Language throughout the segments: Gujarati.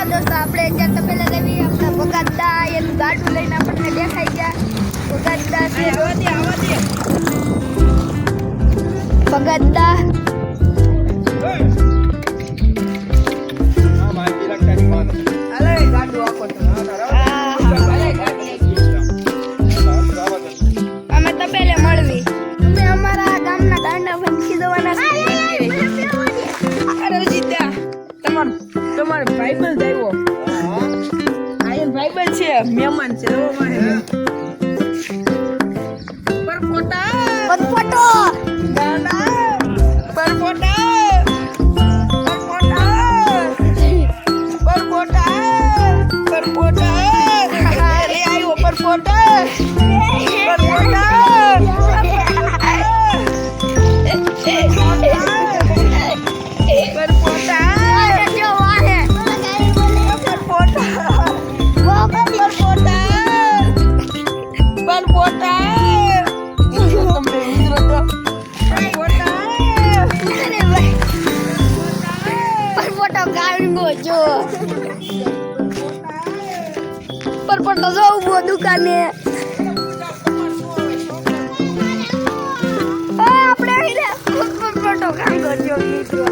दोस्तों આપણે અત્યારે તપેલા લેવી આપણા બગાદા એનું ગાડું લઈને આપણને દેખાઈ ગયા બગાદા છે બગાદા અમે તપેલે મળવી તમે અમારા ગામના ગાંડા ફંકી દેવાના તમારો ભાઈબંધ આવ્યો આયન ભાઈબંધ છે મહેમાન છે પરપોટો પરપોટો જવું દુકાને આપણે પરપોટો કામ કરજો મિત્રો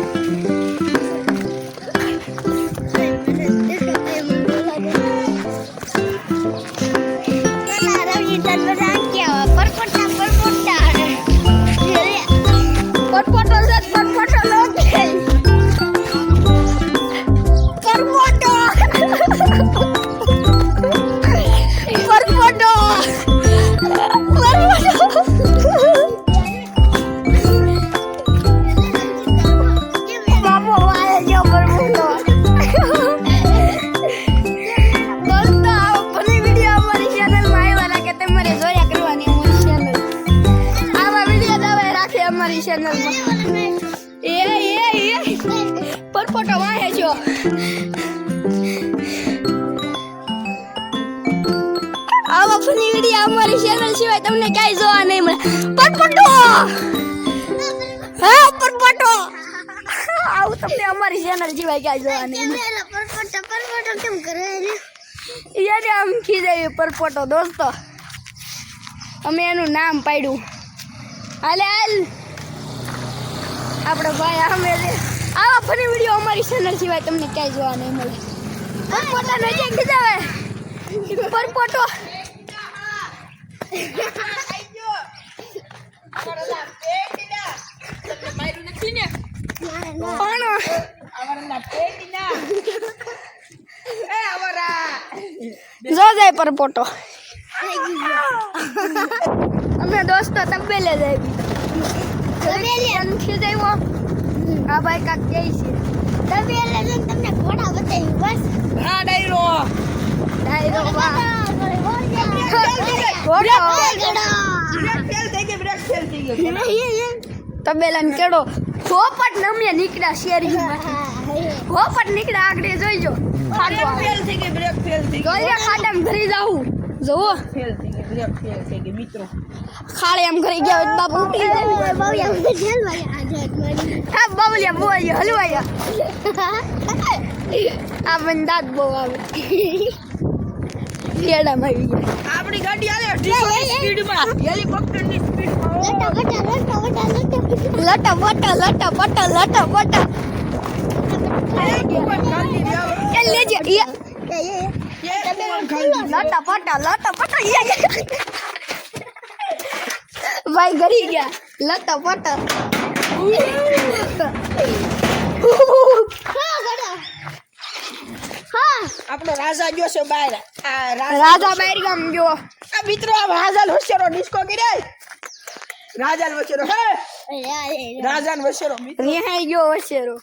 પરપોટો વાહે છો આવા ફની વિડિયો અમારી ચેનલ સિવાય તમને કાઈ જોવા નહીં મળે પરપોટો હા પરપોટો આવું તમને અમારી ચેનલ સિવાય કાઈ જોવા નહીં મળે પરપોટો કેમ કરે યાર આમ ખીજાય પરપોટો દોસ્તો અમે એનું નામ પાડ્યું હાલે હાલ આપણે ભાઈ અમે આવા ફની વિડિયો અમારી ચેનલ સિવાય તમને ક્યાંય જોવા નહીં મળે પરપોટા નજે ખીજાવે પરપોટો જો જાય પરપોટો અમે દોસ્તો તબેલે જાય ખીજાવ્યો આ ભાઈ કાક જઈ છે તબેલે જઈને તમને ઘોડા બતાવી બસ આ ડાયરો વાહ તબેલા ને કેડો પોપટ નમે નીકળ્યા શેરી પોપટ નીકળ્યા આગળ જોઈજો ફેલ થઈ ગઈ બ્રેક ફેલ થઈ ગઈ ખાડામ ઘરી જાવું જોવો ફેલ થઈ ગઈ બ્રેક ફેલ થઈ ગઈ મિત્રો ખાડે એમ ઘરી ગયા બાપુ ઉઠી જાય બાબુલિયા જેલ વાયા આજાદ મારી હા બાબુલિયા બોય હલવાયા આ બંદાત બહુ આવે કેડા મારી ગયા આપણી ગાડી આલે સ્પીડમાં હેલિકોપ્ટરની સ્પીડમાં લટા બટા એ લેજે લટા પટા ભાઈ ઘરી ગયા લટા પટા આપણો રાજા ગયો છે બહાર રાજા બહાર ગામ ગયો આ મિત્રો આ રાજા હોશિયારો ડિસ્કો કરે રાજા હોશિયારો હે રાજા હોશિયારો રિહાઈ ગયો હોશિયારો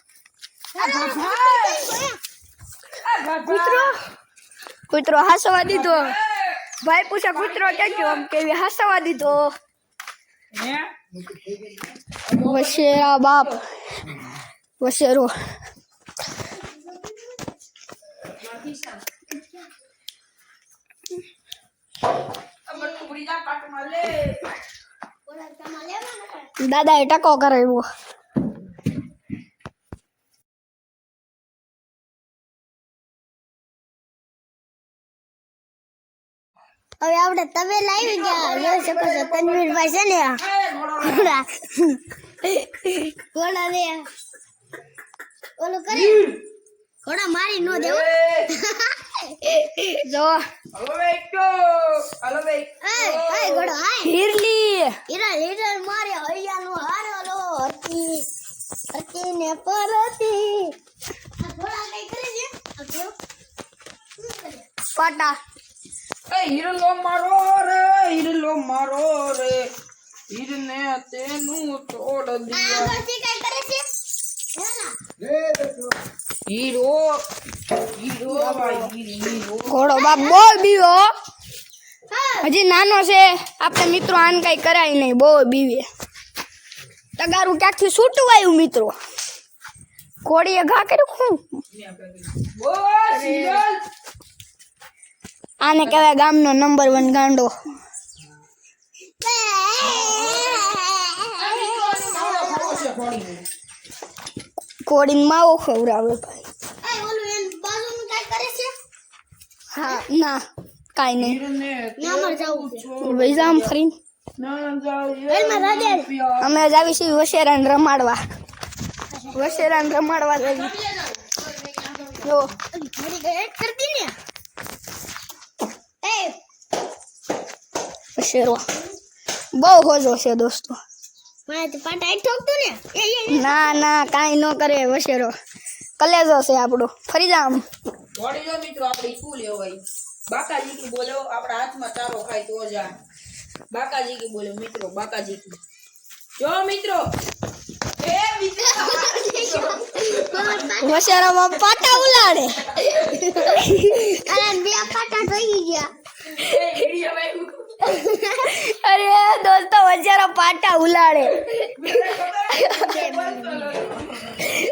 કૂતરો હસવા દીધો ભાઈ પૂછે કૂતરો ક્યાં ગયો આમ કેવી હસવા દીધો વશેરા બાપ વશેરો દાદા એ ટકો કરાવ્યો હવે આપણે તમે લાવી ગયા જોઈ શકો છો તનવીરભાઈ છે ને ઘોડા રે ઓલું કરી ઘોડા મારી નો દેવો જો હલો બેટો હલો બેટો એ ઘોડો હાય હિરલી હીરા લીડર મારે હૈયાનો હારો હતી હતી ને પરતી આ ઘોડા કઈ કરે છે આ ઘોડો પાટા એ હિરલો મારો રે હિરને તેનું તોડ આ દિયા ઘોડી કઈ કરે છે હેના હીરો ભાઈ હીરો ઘોડો બાપ બહુ બીવો હજી નાનો છે આપણે મિત્રો આને કઈ કરાય નહીં બહુ બીવે તગારું ક્યાંકથી છૂટું આવ્યું મિત્રો ઘોડીએ ઘા કર્યું શું બોસ હિરલ આને કહેવાય ગામનો નંબર 1 ગાંડો ઘોડીને માવો ખવડાવે ભાઈ હા ના કાઈ નહીં હિરને ભાઈ જામ ફરીને ના જાવ અમે જાવી છીએ વશેરાને રમાડવા જઈએ જો વશેરો બહુ હોજો છે દોસ્તો ના ના કાઈ ન કરે વશેરો કલેજો છે આપણો ફરી જામ વળી જો મિત્રો આપણી શું લેવાય બાકાજી કી બોલો આપણા હાથમાં ચારો ખાય તો જા બાકાજી કી બોલો મિત્રો બાકાજી કી જો મિત્રો એ મિત્રો વશેરામાં પાટા ઉલાડે અરે દોસ્તો વચારો પાટા ઉલાડે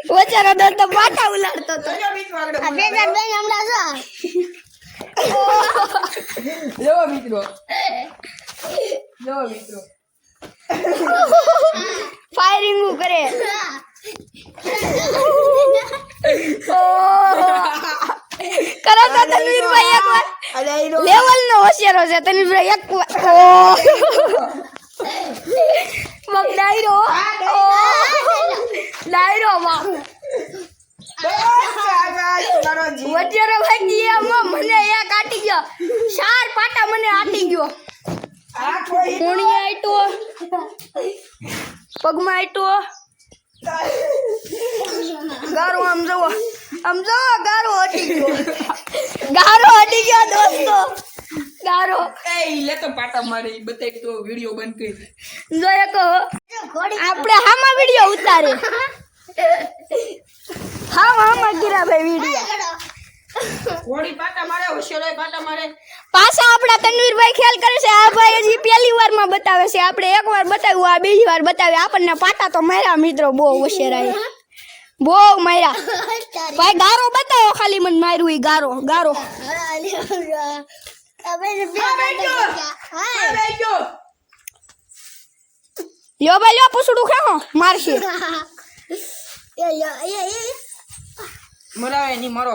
વચારો દોસ્તો પાટા ઉલાડતો તો જો મિત્રો ફાયરિંગ કરે કરો તો તનવીરભાઈ એકવાર લેવલ નો હોશિયારો છે તનવીરભાઈ એકવાર ડાયરો માં વચ્ચેનો ભાઈ એમાં મને એક આટી ગયો 4 પાટા મને આટી ગયો કોણી આઈટો પગમાં આઈટો ગારો આમ જો ગારો હટી ગયો દોસ્તો ગારો એ લે તો પાટા મારે બતાઈ તો વિડિયો બંધ કરી જોય કહો આપણે હામાં વિડિયો ઉતારે હામાં ગીરા ભાઈ વિડિયો ઘોડી પાટા મારે હોશિયાર પાટા મારે પાછા આપણા તનવીરભાઈ ખ્યાલ કરે છે આ ભાઈ હજી પહેલી વારમાં બતાવે છે આપણે એકવાર બતાવ્યું આ બીજી વાર બતાવે આપણને પાટા તો માર્યા મિત્રો બહુ હોશિયાર બહુ માર્યા ભાઈ ગારો બતાવો ખાલી મને માર્યું ઈ ગારો લ્યો ભાઈ લ્યો પૂછડું ખાઓ મારશે મરાવે ની મરો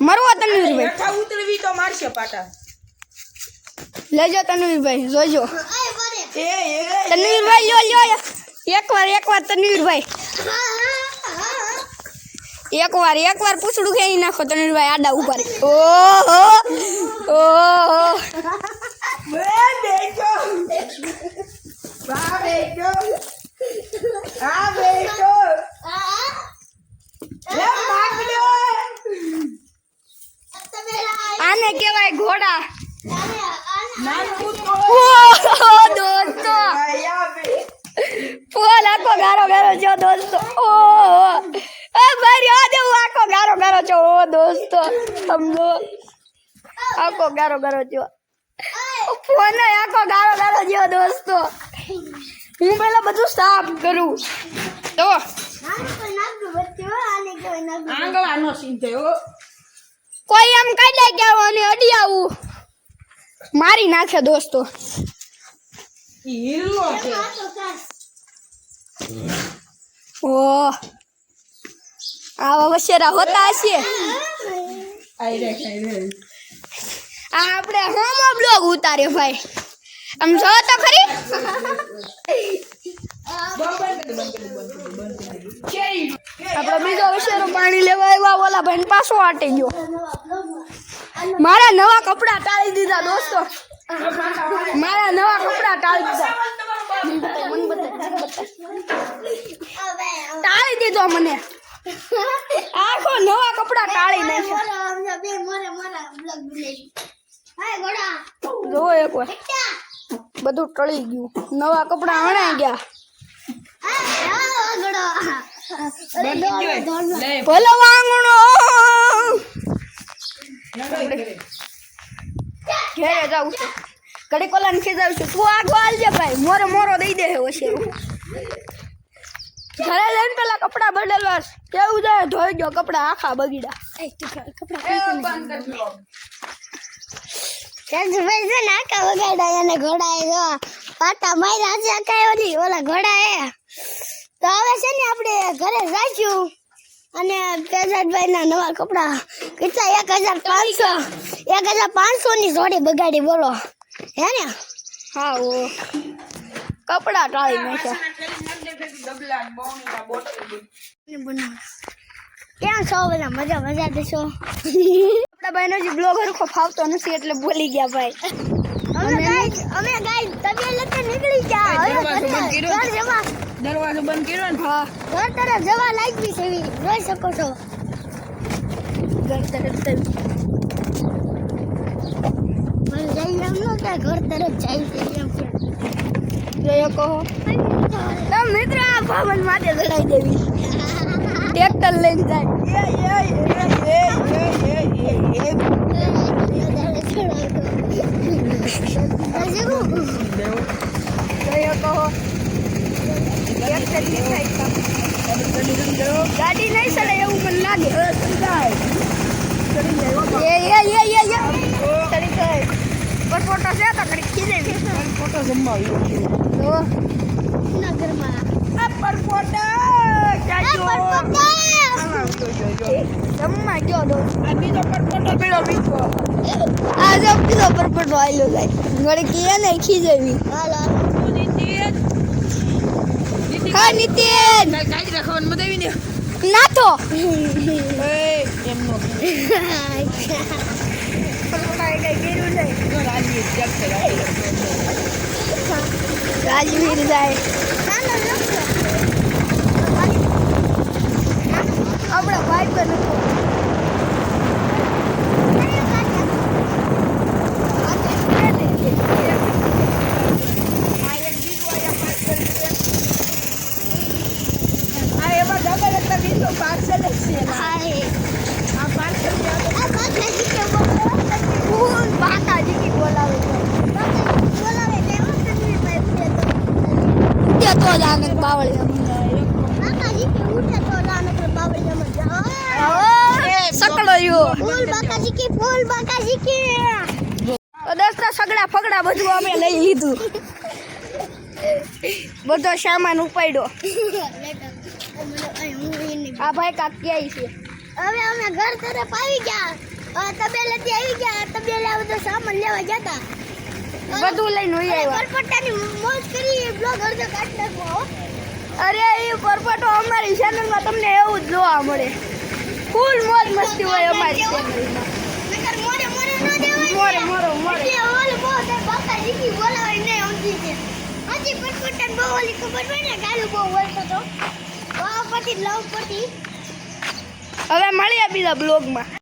મરવો તનવીરભાઈ બેઠા ઉતરવી તો મારશે પાટા લેજો તનવીરભાઈ જોજો એ તનવીરભાઈ લ્યો એકવાર તનવીરભાઈ એકવાર પૂછડું ખેંચી નાખો તનવીરભાઈ આડા ઉપર ઓહો બેજો આને કહેવાય ઘોડા દોસ્તો ફૂલ આખો ગારો છો દોસ્તો ભાઈ આ દેવું આખો ગારો છો દોસ્તો સમજો આખો ગારો છો ફોન આખો ગારો છો દોસ્તો હું પેલા બધું સાફ કરું તો આંગળાનો સીન થયો કોઈ એમ કાઢે કે અને અડી આવું મારી નાખે દોસ્તો હીરો છે ઓહ આવા વશેરા હોતા હશે આ આપણે હોમો બ્લોગ ઉતાર્યો ભાઈ આમ જો તો ખરી આપણો બીજો વિષયનું પાણી લેવા આવ્યા ઓલા ભાઈ પાછો આટી ગયો મારા નવા કપડા ટાળી દીધા દોસ્તો મારા નવા કપડા ટાળી દીધા ટાળી દીધો મને આખો નવા કપડા ટાળી નાખ્યા જો એક વાર બધું ટળી ગયું નવા કપડા હણાઈ ગયા ભલો વાંગણો ઘેરે જાઉં છું ઘડી કોલાને ખીજાવું છું તું આગો હાલજે ભાઈ મોરો મોરો દઈ દે ઓછેરું ઘરે જઈને પેલા કપડા બદલવા કેવું જાય ધોઈ ગયો કપડા આખા બગીડા ભાઈ છે ને આખા બગાડ્યા એને ઘોડાએ જો પાટા માર્યા છે આખા ઓલી ઓલા ઘોડાએ તો હવે છે ને આપણે ઘરે જઈશું અને પેજાદભાઈ ના નવા કપડા કેટલા 1500 ની જોડી બગાડી બોલો હે ને હા ઓ કપડા ટાળી નાખ્યા ક્યાં છો બધા મજા દેશો આપણા ભાઈનો જે બ્લોગ હરખો ફાવતો નથી એટલે બોલી ગયા ભાઈ અમે ગાઈસ તબિયત નીકળી ગયા દરવાજો બંધ કર્યો ને હા ઘર તરફ જવા લાગી છે જોઈ શકો છો ઘર તરફ ઘર તરફ જાય છે એમ કે જોયો કહો તો મિત્ર આ ભવન માટે લડાઈ દેવી ટ્રેક્ટર લઈને જાય ગાડી નહીં ચડે એવું મને લાગે ફોટો છે તો કરી ખીજે ફોટો જમાવ્યો જમવા ગયો દો આ બીજો પરપોટો પીળો બીજો આ જો બીજો પરપોટો આવેલો જાય ગળકી એને ખીજેવી હા નીતિન કાઈ રાખવાનું મત આવી ને ના તો એમનો રાજવીર જાય આપણા ભાઈ પણ સગડા ફગડા બધું અમે લઈ લીધું બધો સામાન ઉપાડ્યો આ ભાઈ કાક ક્યાંય છે હવે અમે ઘર તરફ આવી ગયા તબેલેથી આવી ગયા તબેલે બધો સામાન લેવા ગયા બધું લઈને આવ્યા પરપટાની મોજ કરી બ્લોગ અડધો કાઢી નાખો અરે એ પરપટો અમારી ચેનલમાં તમને એવું જ જોવા મળે ફૂલ મોજ મસ્તી હોય અમારી ચેનલમાં હવે મળીએ બીજા બ્લોગમાં